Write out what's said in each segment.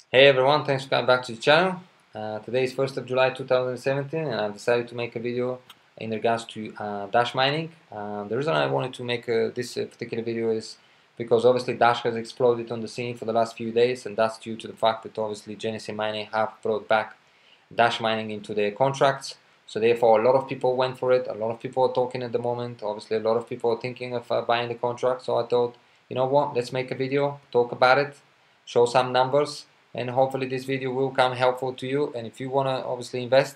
Hey everyone, thanks for coming back to the channel. Today is 1st of July 2017 and I've decided to make a video in regards to Dash mining. The reason I wanted to make this particular video is because obviously Dash has exploded on the scene for the last few days, and that's due to the fact that obviously Genesis Mining have brought back Dash mining into their contracts. So therefore a lot of people went for it, a lot of people are talking at the moment, obviously a lot of people are thinking of buying the contract. So I thought, you know what, let's make a video, talk about it, show some numbers, and hopefully this video will come helpful to you. And if you want to obviously invest,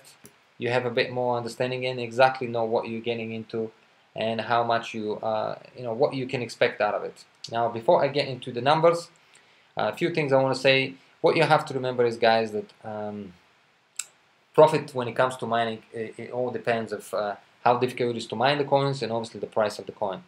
you have a bit more understanding and exactly know what you're getting into and how much what you can expect out of it. Now before I get into the numbers, a few things I want to say. What you have to remember is, guys, that profit when it comes to mining, it all depends of how difficult it is to mine the coins and obviously the price of the coin.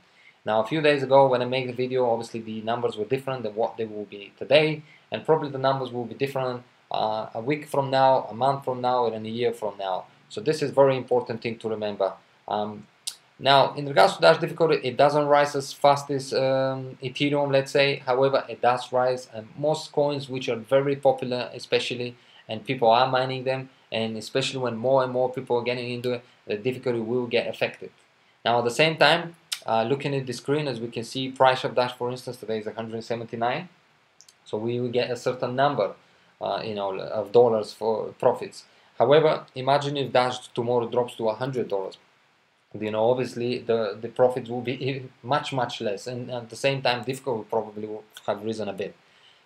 Now a few days ago when I made the video, obviously the numbers were different than what they will be today, and probably the numbers will be different a week from now, a month from now, and a year from now. So this is very important thing to remember. Now in regards to Dash difficulty, it doesn't rise as fast as Ethereum, let's say. However, it does rise, and most coins which are very popular especially, and people are mining them, and especially when more and more people are getting into it, the difficulty will get affected. Now at the same time, looking at the screen, as we can see, price of Dash, for instance, today is 179. So we will get a certain number, of dollars for profits. However, imagine if Dash tomorrow drops to $100. Obviously the profits will be much less, and at the same time, difficulty probably will have risen a bit.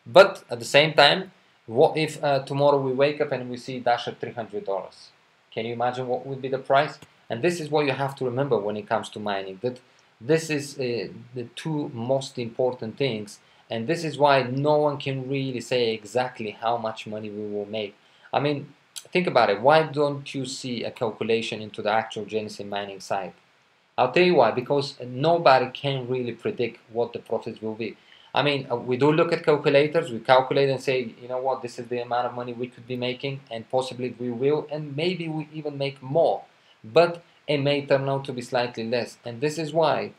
But at the same time, what if tomorrow we wake up and we see Dash at $300? Can you imagine what would be the price? And this is what you have to remember when it comes to mining, that this is the two most important things, and this is why no one can really say exactly how much money we will make. I mean, think about it. Why don't you see a calculation into the actual Genesis mining site? I'll tell you why. Because nobody can really predict what the profits will be. I mean, we do look at calculators. We calculate and say, you know what, this is the amount of money we could be making, and possibly we will, and maybe we even make more. But it may turn out to be slightly less. And this is why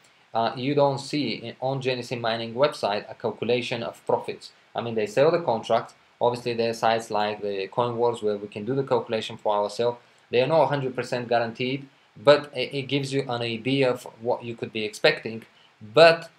you don't see on Genesis Mining website a calculation of profits. I mean, they sell the contract. Obviously, there are sites like the COINWARZ where we can do the calculation for ourselves. They are not 100% guaranteed, but it gives you an idea of what you could be expecting. But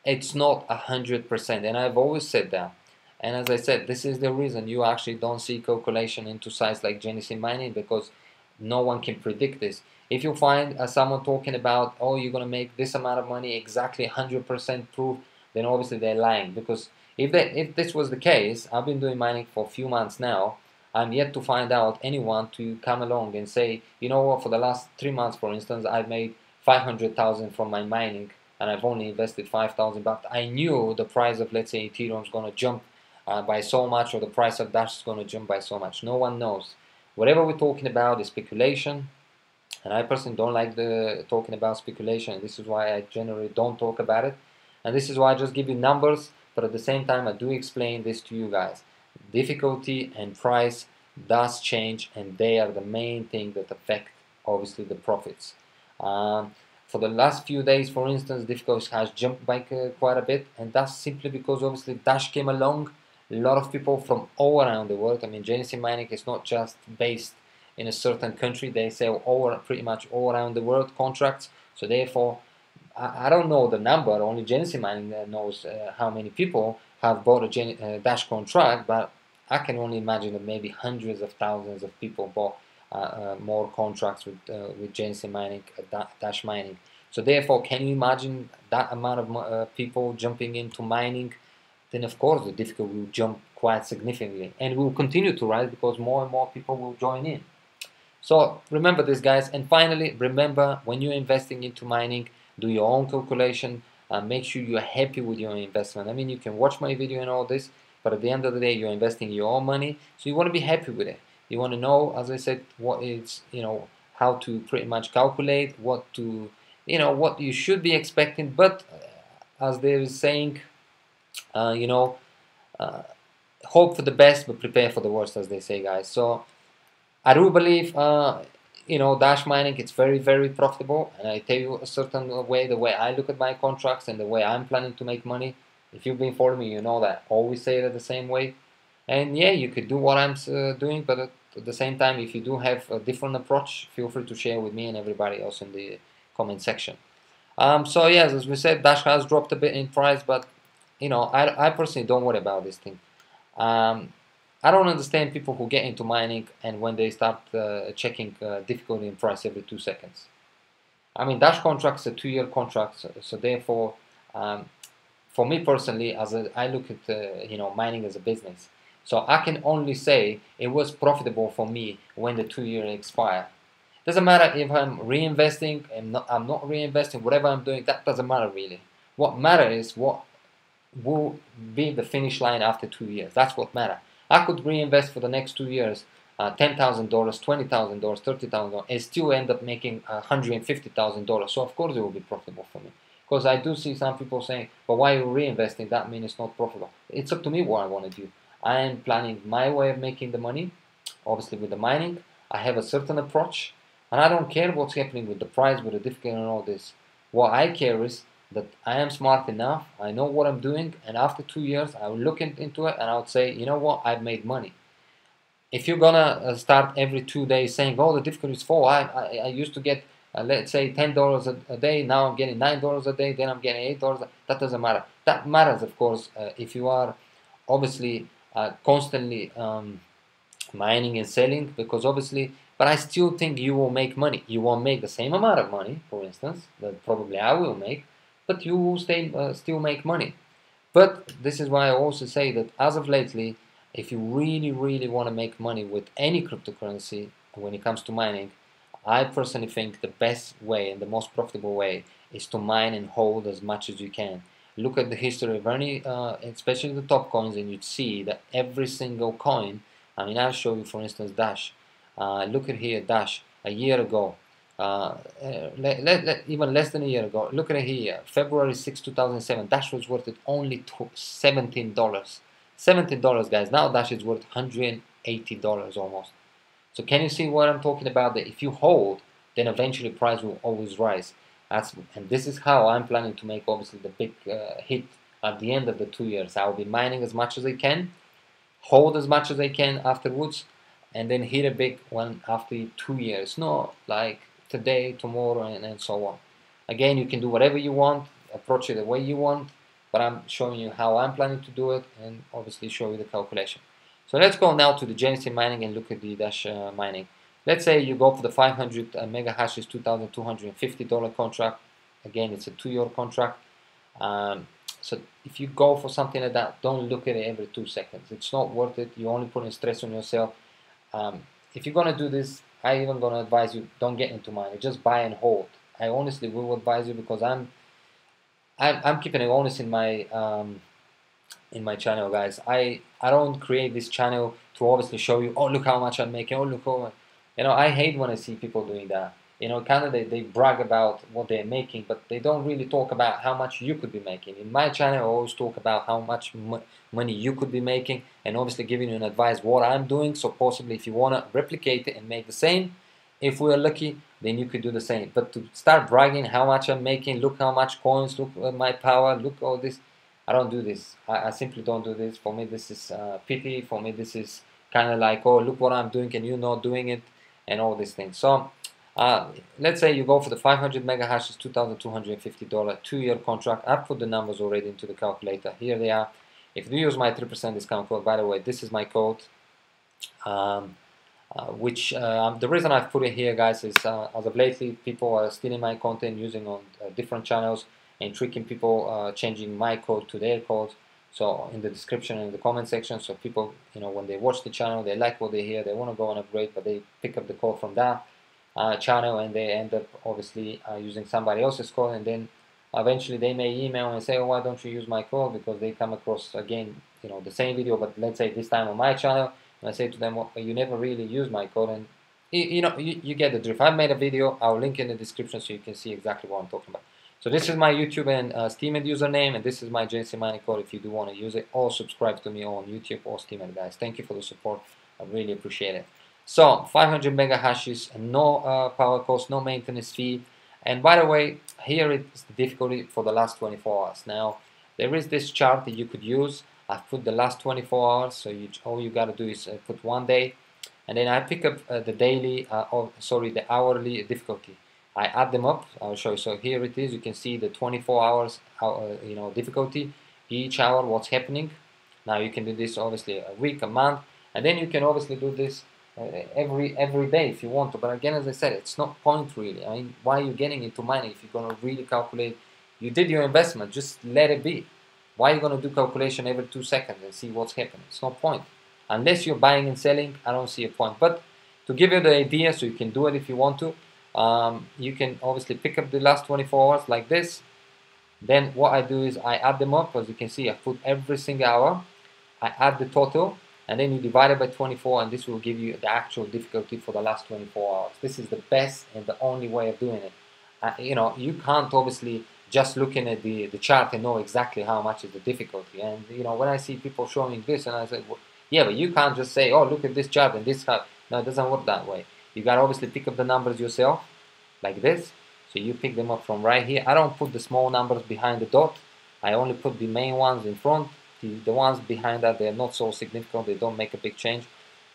it's not 100%, and I've always said that. And as I said, this is the reason you actually don't see calculation into sites like Genesis Mining, because no one can predict this. If you find someone talking about, oh, you're going to make this amount of money, exactly 100% proof, then obviously they're lying. Because if this was the case, I've been doing mining for a few months now, I'm yet to find out anyone to come along and say, you know what, for the last 3 months, for instance, I've made 500,000 from my mining, and I've only invested 5,000, but I knew the price of, let's say, Ethereum is going to jump by so much, or the price of Dash is going to jump by so much. No one knows. Whatever we're talking about is speculation, and I personally don't like the talking about speculation. This is why I generally don't talk about it, and this is why I just give you numbers, but at the same time I do explain this to you guys. Difficulty and price does change, and they are the main thing that affect obviously the profits. For the last few days, for instance, difficulty has jumped by quite a bit, and that's simply because obviously Dash came along. A lot of people from all around the world. I mean, Genesis Mining is not just based in a certain country. They sell pretty much all around the world contracts. So therefore, I don't know the number. Only Genesis Mining knows how many people have bought a Dash contract, but I can only imagine that maybe hundreds of thousands of people bought more contracts with Genesis Mining, Dash mining. So therefore, can you imagine that amount of people jumping into mining? Then of course the difficulty will jump quite significantly, and will continue to rise because more and more people will join in. So remember this, guys. And finally, remember, when you're investing into mining, do your own calculation. Make sure you're happy with your investment. I mean, you can watch my video and all this, but at the end of the day, you're investing your own money, so you want to be happy with it. You want to know, as I said, what is, how to pretty much calculate what to, what you should be expecting. But as they're saying, uh, you know, uh, hope for the best, but prepare for the worst, as they say, guys. So I do believe, Dash mining, it's very profitable, and I tell you a certain way, the way I look at my contracts and the way I'm planning to make money. If you've been following me, you know that I always say it the same way. And yeah, you could do what I'm doing, but at the same time, if you do have a different approach, feel free to share with me and everybody else in the comment section. So yes, as we said, Dash has dropped a bit in price, but you know, I personally don't worry about this thing. I don't understand people who get into mining and when they start checking difficulty in price every 2 seconds. I mean, Dash contract's a 2-year contract, so therefore, for me personally, I look at you know, mining as a business. So I can only say it was profitable for me when the 2-year expire. Doesn't matter if I'm reinvesting and I'm not reinvesting, whatever I'm doing, that doesn't matter really. What matters is what will be the finish line after 2 years. That's what matters. I could reinvest for the next 2 years $10,000, $20,000, $30,000, and still end up making $150,000. So of course it will be profitable for me. Because I do see some people saying, but why are you reinvesting? That means it's not profitable. It's up to me what I want to do. I am planning my way of making the money. Obviously with the mining, I have a certain approach. And I don't care what's happening with the price, with the difficulty and all this. What I care is that I am smart enough, I know what I'm doing, and after 2 years I will look into it and I would say, you know what, I've made money. If you're gonna start every 2 days saying, oh, the difficulty is 4, I used to get, let's say, $10 a day, now I'm getting $9 a day, then I'm getting $8, that doesn't matter. That matters, of course, if you are obviously constantly mining and selling, because obviously, but I still think you will make money. You won't make the same amount of money, for instance, that probably I will make, but you will still make money. But this is why I also say that as of lately, if you really, really want to make money with any cryptocurrency when it comes to mining, I personally think the best way and the most profitable way is to mine and hold as much as you can. Look at the history of any, especially the top coins, and you'd see that every single coin, I mean, I'll show you, for instance, Dash. Look at here, Dash, a year ago, even less than a year ago. Look at it here, February 6, 2007. Dash was worth only $17. $17, guys. Now Dash is worth $180 almost. So can you see what I'm talking about? That if you hold, then eventually price will always rise. And this is how I'm planning to make obviously the big hit at the end of the 2 years. I'll be mining as much as I can, hold as much as I can afterwards, and then hit a big one after 2 years. Not like today, tomorrow, and so on. Again, you can do whatever you want, approach it the way you want, but I'm showing you how I'm planning to do it, and obviously show you the calculation. So let's go now to the Genesis mining and look at the Dash mining. Let's say you go for the 500 mega hashes, $2,250 contract. Again, it's a 2-year contract. So if you go for something like that, don't look at it every 2 seconds. It's not worth it. You're only putting stress on yourself. If you're gonna do this, I even gonna advise you, don't get into mining. Just buy and hold. I honestly will advise you, because I'm keeping it honest in my channel, guys. I don't create this channel to obviously show you, oh, look how much I'm making, oh, look how, you know, I hate when I see people doing that. You know, kind of they brag about what they're making, but they don't really talk about how much you could be making. In my channel, I always talk about how much money you could be making, and obviously giving you an advice what I'm doing, so possibly if you want to replicate it and make the same, if we're lucky, then you could do the same. But to start bragging how much I'm making, look how much coins, look at my power, look all this, I don't do this. I simply don't do this. For me, this is pity. For me, this is kind of like, oh, look what I'm doing and you're not doing it, and all these things. So let's say you go for the 500 mega hashes, $2,250 2-year contract. I've put the numbers already into the calculator. Here they are. If you use my 3% discount code, by the way, this is my code. The reason I've put it here, guys, is as of lately, people are stealing my content using on different channels and tricking people, changing my code to their code. So in the description and in the comment section, so people, you know, when they watch the channel, they like what they hear, they want to go and upgrade, but they pick up the code from that channel, and they end up obviously using somebody else's code, and then eventually they may email and say, oh, why don't you use my code? Because they come across again, you know, the same video, but let's say this time on my channel, and I say to them, well, you never really use my code, and you know, you get the drift. I've made a video, I'll link in the description so you can see exactly what I'm talking about. So this is my YouTube and STEEMIT username, and this is my JNC mining code if you do want to use it, or subscribe to me on YouTube or STEEMIT, guys. Thank you for the support. I really appreciate it. So 500 mega hashes, no power cost, no maintenance fee. And by the way, here is the difficulty for the last 24 hours. Now, there is this chart that you could use. I've put the last 24 hours, so all you gotta do is put 1 day, and then I pick up the daily, the hourly difficulty. I add them up. I'll show you. So here it is. You can see the 24 hours, difficulty, each hour, what's happening. Now you can do this obviously a week, a month, and then you can obviously do this every day if you want to. But again, as I said, it's not point really. I mean, why are you getting into mining if you're gonna really calculate? You did your investment, just let it be. Why are you gonna do calculation every 2 seconds and see what's happening? It's no point. Unless you're buying and selling, I don't see a point. But to give you the idea, so you can do it if you want to, you can obviously pick up the last 24 hours like this. Then what I do is I add them up. As you can see, I put every single hour, I add the total, and then you divide it by 24, and this will give you the actual difficulty for the last 24 hours. This is the best and the only way of doing it. You can't obviously just looking at the chart and know exactly how much is the difficulty. And when I see people showing this, and I say, well, yeah, but you can't just say, oh, look at this chart and this chart. No, it doesn't work that way. You got to obviously pick up the numbers yourself, like this. So you pick them up from right here. I don't put the small numbers behind the dot. I only put the main ones in front. The ones behind that, they're not so significant. They don't make a big change.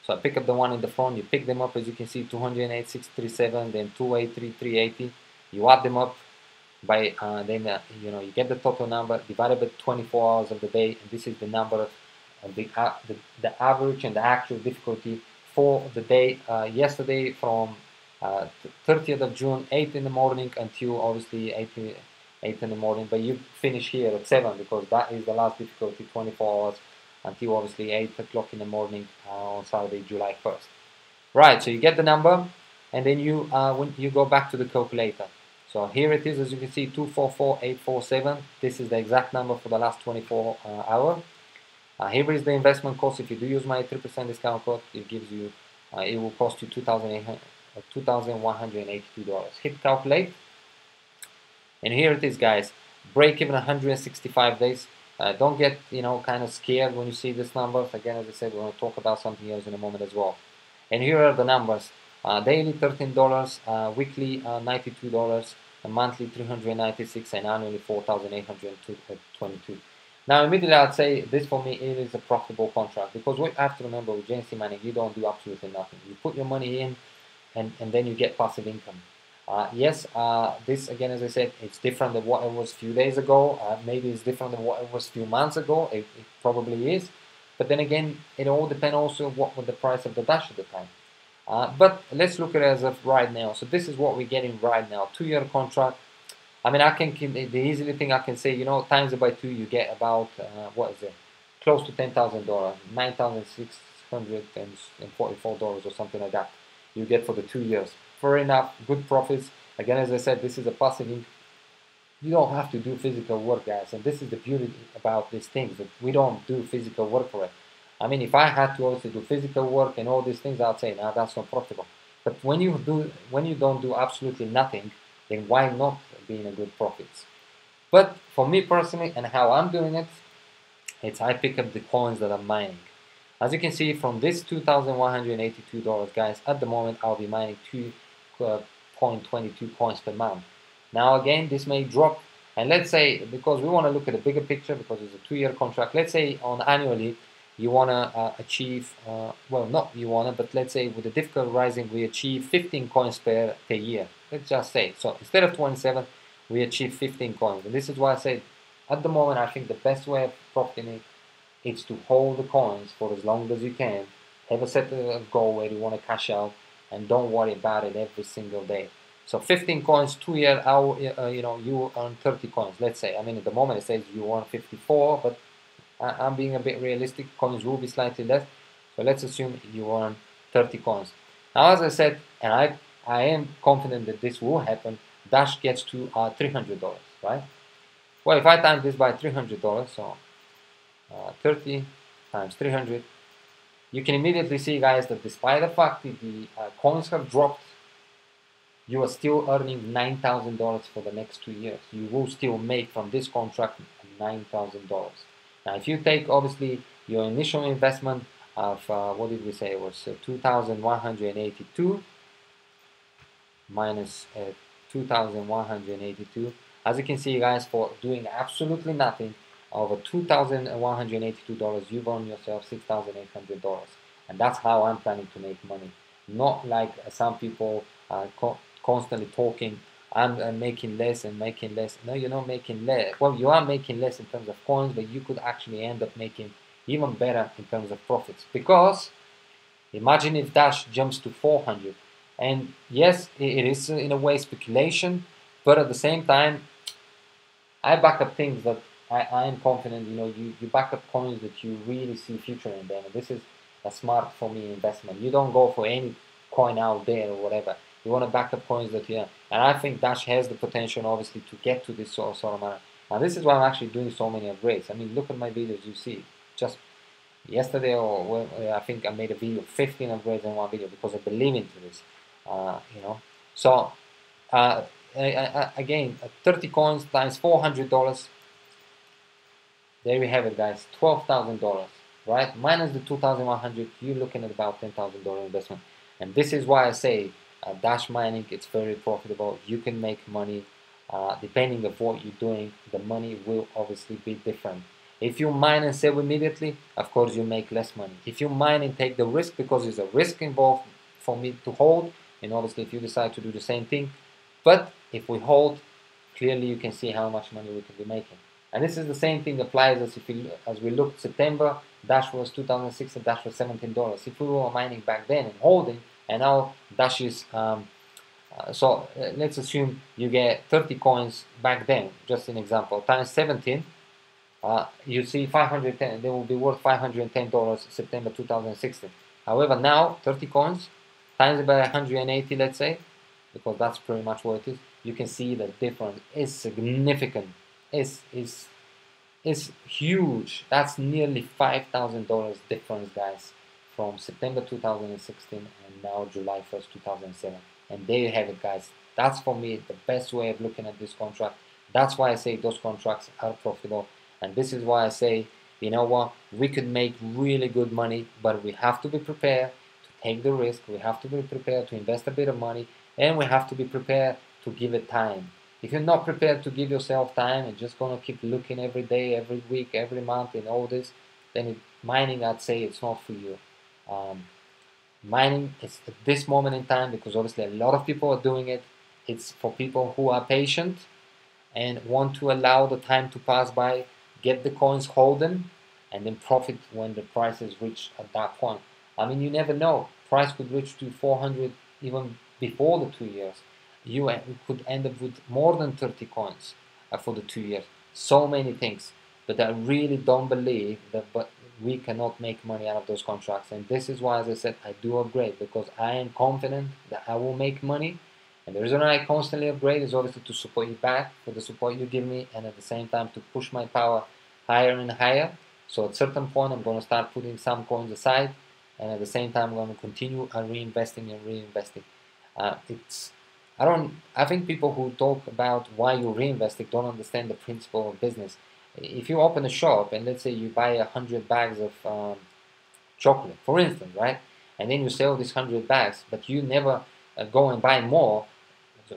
So I pick up the one in the front. You pick them up, as you can see, 208,637, then 283,380. You add them up by you get the total number divided by 24 hours of the day, and this is the number of the average and the actual difficulty for the day yesterday from 30th of June, 8 in the morning until obviously 8 in the morning, but you finish here at 7 because that is the last difficulty, 24 hours until obviously 8 o'clock in the morning on Saturday, July 1st. Right, so you get the number, and then when you go back to the calculator. So here it is, as you can see, 244,847. This is the exact number for the last 24 hours. Here is the investment cost. If you do use my 3% discount code, it gives you, it will cost you $2,182. Hit calculate, and here it is, guys. Break even 165 days. Don't get kind of scared when you see these numbers. Again, as I said, we're going to talk about something else in a moment as well. And here are the numbers: daily $13, weekly $92, monthly $396, and annually $4,822. Now, immediately I'd say this for me, it is a profitable contract, because what you have to remember with GNC mining, you don't do absolutely nothing. You put your money in, and then you get passive income. Yes, this again, as I said, it's different than what it was a few days ago. Maybe it's different than what it was a few months ago. It probably is. But then again, it all depends also what was the price of the Dash at the time. But let's look at it as of right now. So this is what we're getting right now. 2-year contract. I mean, the easily thing I can say, times it by 2, you get about, what is it? Close to $10,000, $9,644 or something like that. You get for the 2 years. Fair enough, good profits. Again, as I said, this is a passive income. You don't have to do physical work, guys. And this is the beauty about these things, that we don't do physical work for it. I mean, if I had to also do physical work and all these things, I'd say, nah, that's not profitable. But when you don't do absolutely nothing, then why not be in a good profits? But for me personally, and how I'm doing it, it's I pick up the coins that I'm mining. As you can see from this $2,182, guys, at the moment I'll be mining 2.22 coins per month. Now again, this may drop, and let's say, because we want to look at the bigger picture, because it's a 2-year contract, let's say on annually you want to achieve, well, not you want to, but let's say with the difficulty rising, we achieve 15 coins per year. Let's just say, so instead of 27, we achieve 15 coins. And this is why I say, at the moment, I think the best way of profiting is to hold the coins for as long as you can, have a set goal where you want to cash out, and don't worry about it every single day. So 15 coins, 2 year, you earn 30 coins, let's say. I mean, at the moment it says you earn 54, but I'm being a bit realistic. Coins will be slightly less. So let's assume you earn 30 coins. Now, as I said, and I am confident that this will happen, Dash gets to $300, right? Well, if I time this by $300, so 30 times 300, you can immediately see, guys, that despite the fact that the coins have dropped, you are still earning $9,000 for the next 2 years. You will still make from this contract $9,000. Now, if you take obviously your initial investment of what did we say it was 2,182 minus 2,182. As you can see, guys, for doing absolutely nothing, over $2,182, you've earned yourself $6,800. And that's how I'm planning to make money. Not like some people are constantly talking, I'm making less and making less. No, you're not making less. Well, you are making less in terms of coins, but you could actually end up making even better in terms of profits. Because imagine if Dash jumps to 400. And yes, it is in a way speculation, but at the same time, I back up things that I am confident, you back up coins that you really see future in them. And this is a smart, for me, investment. You don't go for any coin out there or whatever. You want to back up coins that, and I think Dash has the potential, obviously, to get to this sort of amount. Now, this is why I'm actually doing so many upgrades. I mean, look at my videos, you see, just yesterday, or I think I made a video, 15 upgrades in one video, because I believe into this, So, again, 30 coins times $400, there we have it, guys, $12,000, right? Minus the 2,100, you're looking at about $10,000 investment. And this is why I say Dash mining, it's very profitable. You can make money depending on what you're doing. The money will obviously be different. If you mine and sell immediately, of course you make less money. If you mine and take the risk, because there's a risk involved for me to hold, and obviously if you decide to do the same thing, but if we hold, clearly you can see how much money we can be making. And this is the same thing applies as we look September, Dash was 2006 and Dash was $17. If we were mining back then and holding, and now Dash is, let's assume you get 30 coins back then, just an example, times 17, you see 510, they will be worth $510 September 2016. However, now 30 coins times by 180, let's say, because that's pretty much what it is, you can see the difference is significant. Is huge. That's nearly $5,000 difference, guys, from September 2016 and now July 1st, 2007. And there you have it, guys. That's for me the best way of looking at this contract. That's why I say those contracts are profitable. And this is why I say, you know what, we could make really good money, but we have to be prepared to take the risk. We have to be prepared to invest a bit of money, and we have to be prepared to give it time. If you're not prepared to give yourself time and just gonna keep looking every day, every week, every month and all this, then mining, I'd say it's not for you. Mining is at this moment in time, because obviously a lot of people are doing it. It's for people who are patient and want to allow the time to pass by, get the coins, hold them, and then profit when the price is reached at that point. I mean, you never know. Price could reach to 400 even before the 2 years. You could end up with more than 30 coins for the 2 years. So many things. But I really don't believe that we cannot make money out of those contracts. And this is why, as I said, I do upgrade, because I am confident that I will make money. And the reason I constantly upgrade is obviously to support you back for the support you give me, and at the same time to push my power higher and higher. So at a certain point I'm going to start putting some coins aside, and at the same time I'm going to continue reinvesting and reinvesting. I think people who talk about why you're reinvesting don't understand the principle of business. If you open a shop and let's say you buy 100 bags of chocolate, for instance, right? And then you sell these 100 bags, but you never go and buy more,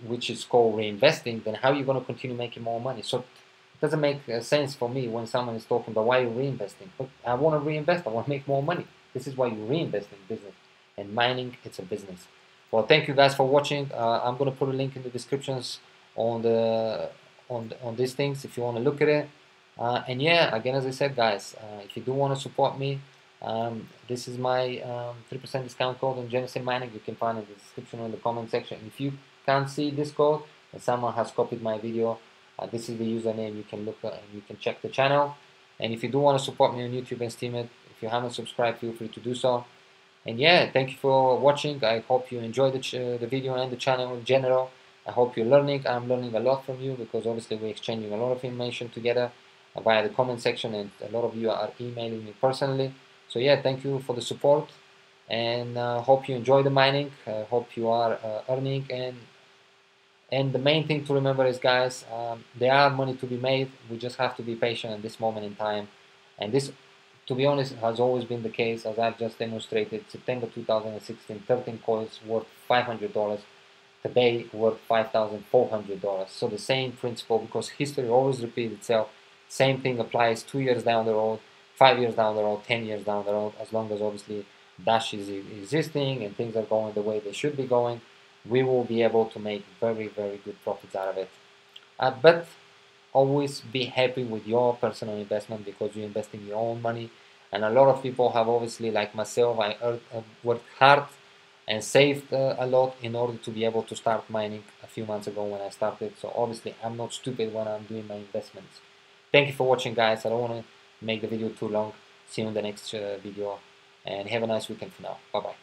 which is called reinvesting, then how are you going to continue making more money? So it doesn't make sense for me when someone is talking about why you're reinvesting. But I want to reinvest, I want to make more money. This is why you reinvest in business. And mining, it's a business. Well, thank you guys for watching. I'm going to put a link in the descriptions on these things if you want to look at it. And yeah, again, as I said, guys, if you do want to support me, this is my 3% discount code on Genesis Mining. You can find it in the description or in the comment section. If you can't see this code and someone has copied my video, this is the username. You can look and you can check the channel. And if you do want to support me on YouTube and STEEMIT, if you haven't subscribed, feel free to do so. And yeah, thank you for watching. I hope you enjoyed the video and the channel in general. I hope you're learning. I'm learning a lot from you, because obviously we're exchanging a lot of information together via the comment section, and a lot of you are emailing me personally. So yeah, thank you for the support, and hope you enjoy the mining. Hope you are earning, and the main thing to remember is, guys, there are money to be made. We just have to be patient at this moment in time, and this, to be honest, has always been the case, as I've just demonstrated. September 2016, 13 coins worth $500. Today worth $5,400. So the same principle, because history always repeats itself. Same thing applies 2 years down the road, 5 years down the road, 10 years down the road. As long as obviously Dash is existing and things are going the way they should be going, we will be able to make very, very good profits out of it. But always be happy with your personal investment, because you're investing your own money. And a lot of people have, obviously, like myself, I worked hard and saved a lot in order to be able to start mining a few months ago when I started. So obviously I'm not stupid when I'm doing my investments. Thank you for watching, guys. I don't want to make the video too long. See you in the next video, and have a nice weekend for now. Bye bye.